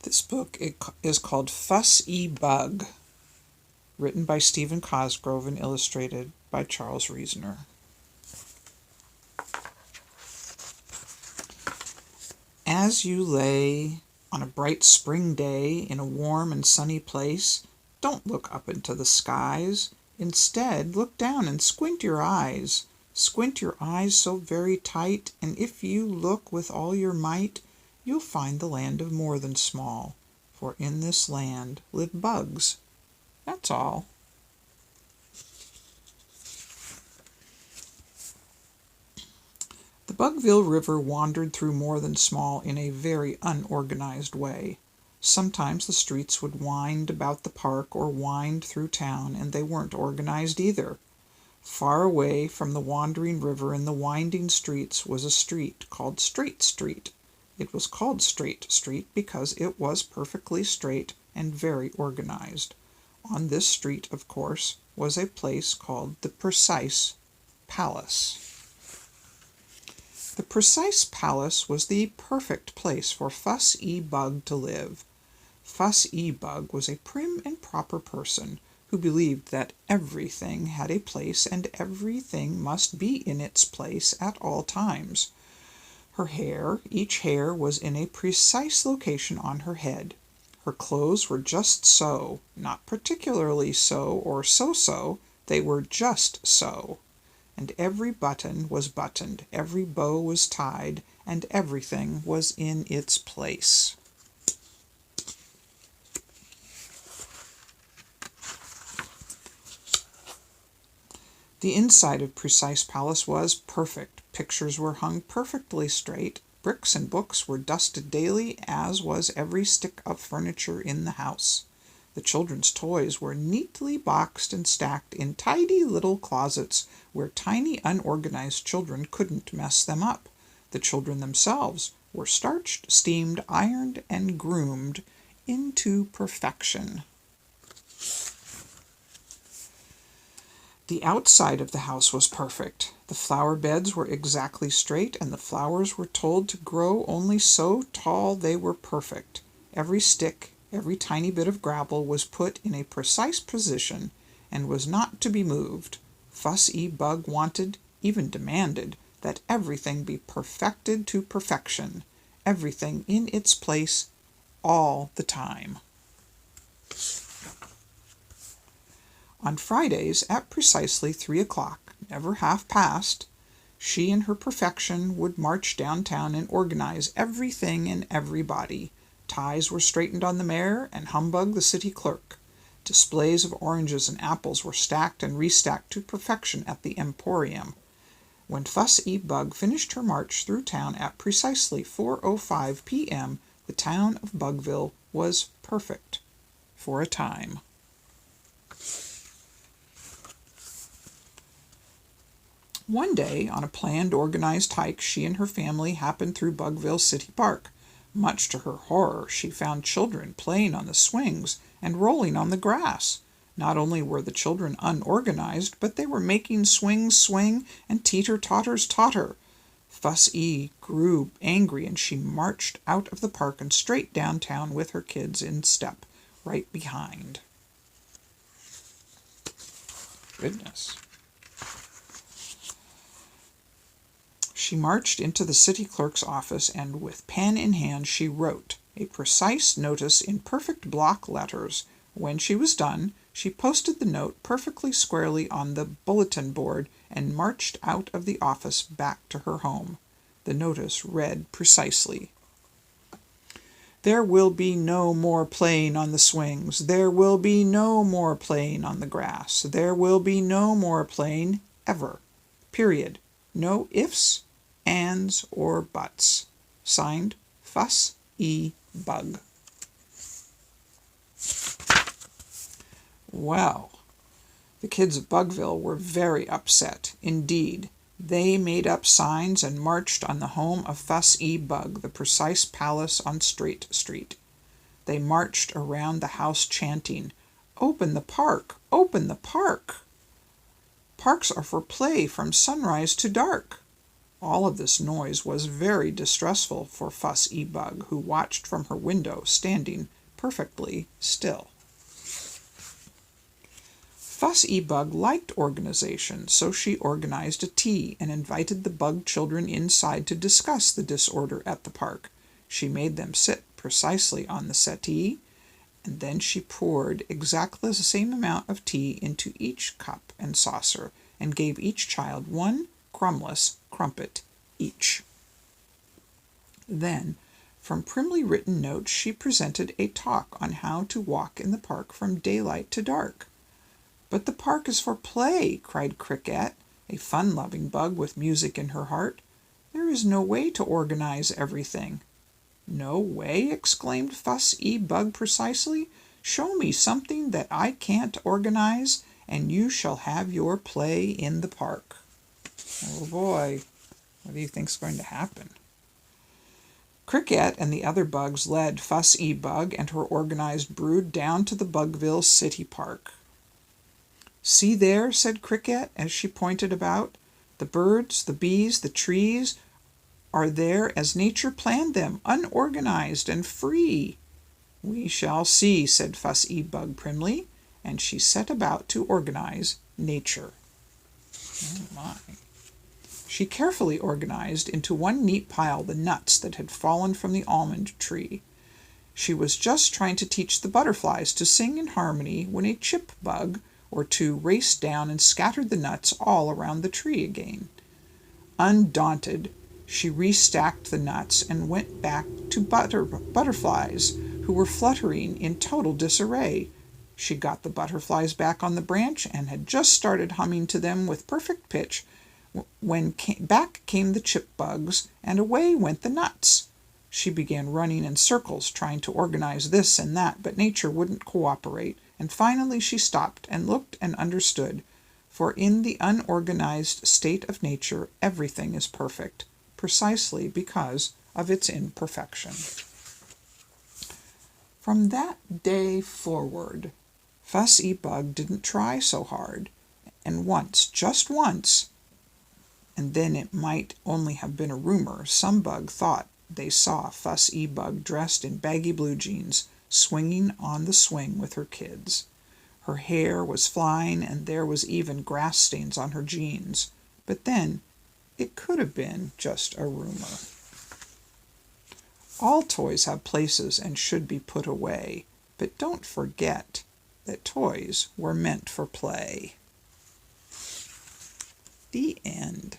This book is called Fuss-E-Bugg, written by Stephen Cosgrove and illustrated by Charles Reasoner. As you lay on a bright spring day in a warm and sunny place, don't look up into the skies. Instead, look down and squint your eyes. Squint your eyes so very tight, and if you look with all your might, you'll find the land of more than small, for in this land live bugs. That's all. The Bugville River wandered through More Than Small in a very unorganized way. Sometimes the streets would wind about the park or wind through town, and they weren't organized either. Far away from the wandering river and the winding streets was a street called Straight Street. It was called Straight Street because it was perfectly straight and very organized. On this street, of course, was a place called the Precise Palace. The Precise Palace was the perfect place for Fuss-E-Bugg to live. Fuss-E-Bugg was a prim and proper person who believed that everything had a place and everything must be in its place at all times. Her hair, each hair was in a precise location on her head. Her clothes were just so, not particularly so or so, they were just so. And every button was buttoned, every bow was tied, and everything was in its place. The inside of Precise Palace was perfect. Pictures were hung perfectly straight. Bricks and books were dusted daily, as was every stick of furniture in the house. The children's toys were neatly boxed and stacked in tidy little closets where tiny unorganized children couldn't mess them up. The children themselves were starched, steamed, ironed, and groomed into perfection. The outside of the house was perfect. The flower beds were exactly straight, and the flowers were told to grow only so tall they were perfect. Every stick, every tiny bit of gravel was put in a precise position and was not to be moved. Fuss-E-Bugg wanted, even demanded, that everything be perfected to perfection, everything in its place all the time. On Fridays, at precisely 3 o'clock, never half past, she and her perfection would march downtown and organize everything and everybody. Ties were straightened on the mayor and Humbug the city clerk. Displays of oranges and apples were stacked and restacked to perfection at the Emporium. When Fuss-E-Bugg finished her march through town at precisely 4:05 p.m., the town of Bugville was perfect for a time. One day, on a planned, organized hike, she and her family happened through Bugville City Park. Much to her horror, she found children playing on the swings and rolling on the grass. Not only were the children unorganized, but they were making swings swing and teeter-totters totter. Fuss-E grew angry, and she marched out of the park and straight downtown with her kids in step, right behind. Goodness. She marched into the city clerk's office, and with pen in hand she wrote a precise notice in perfect block letters. When she was done, she posted the note perfectly squarely on the bulletin board and marched out of the office back to her home. The notice read precisely: "There will be no more playing on the swings. There will be no more playing on the grass. There will be no more playing ever. Period. No ifs, ands, or buts. Signed, Fuss-E-Bugg." Well, the kids of Bugville were very upset indeed. They made up signs and marched on the home of Fuss-E-Bugg, the Precise Palace on Straight Street. They marched around the house chanting, "Open the park! Open the park! Parks are for play from sunrise to dark." All of this noise was very distressful for Fuss-E-Bug, who watched from her window, standing perfectly still. Fuss-E-Bug liked organization, so she organized a tea and invited the bug children inside to discuss the disorder at the park. She made them sit precisely on the settee, and then she poured exactly the same amount of tea into each cup and saucer, and gave each child one crumbless crumpet each. Then, from primly written notes, she presented a talk on how to walk in the park from daylight to dark. "But the park is for play," cried Cricket, a fun-loving bug with music in her heart. "There is no way to organize everything." "No way?" exclaimed Fuss-E-Bug precisely. "Show me something that I can't organize, and you shall have your play in the park." Oh boy, what do you think's going to happen? Cricket and the other bugs led Fuss-E-Bug and her organized brood down to the Bugville City Park. "See there," said Cricket as she pointed about. "The birds, the bees, the trees are there as nature planned them, unorganized and free." "We shall see," said Fuss-E-Bug primly, and she set about to organize nature. Oh my. She carefully organized into one neat pile the nuts that had fallen from the almond tree. She was just trying to teach the butterflies to sing in harmony when a chip bug or two raced down and scattered the nuts all around the tree again. Undaunted, she restacked the nuts and went back to butterflies who were fluttering in total disarray. She got the butterflies back on the branch and had just started humming to them with perfect pitch when back came the chip bugs, and away went the nuts. She began running in circles, trying to organize this and that, but nature wouldn't cooperate, and finally she stopped and looked and understood, for in the unorganized state of nature everything is perfect, precisely because of its imperfection. From that day forward, Fuss-E-Bug didn't try so hard, and once, just once, and then it might only have been a rumor, some bug thought they saw Fuss-E-Bug dressed in baggy blue jeans, swinging on the swing with her kids. Her hair was flying, and there was even grass stains on her jeans. But then, it could have been just a rumor. All toys have places and should be put away, but don't forget that toys were meant for play. The end.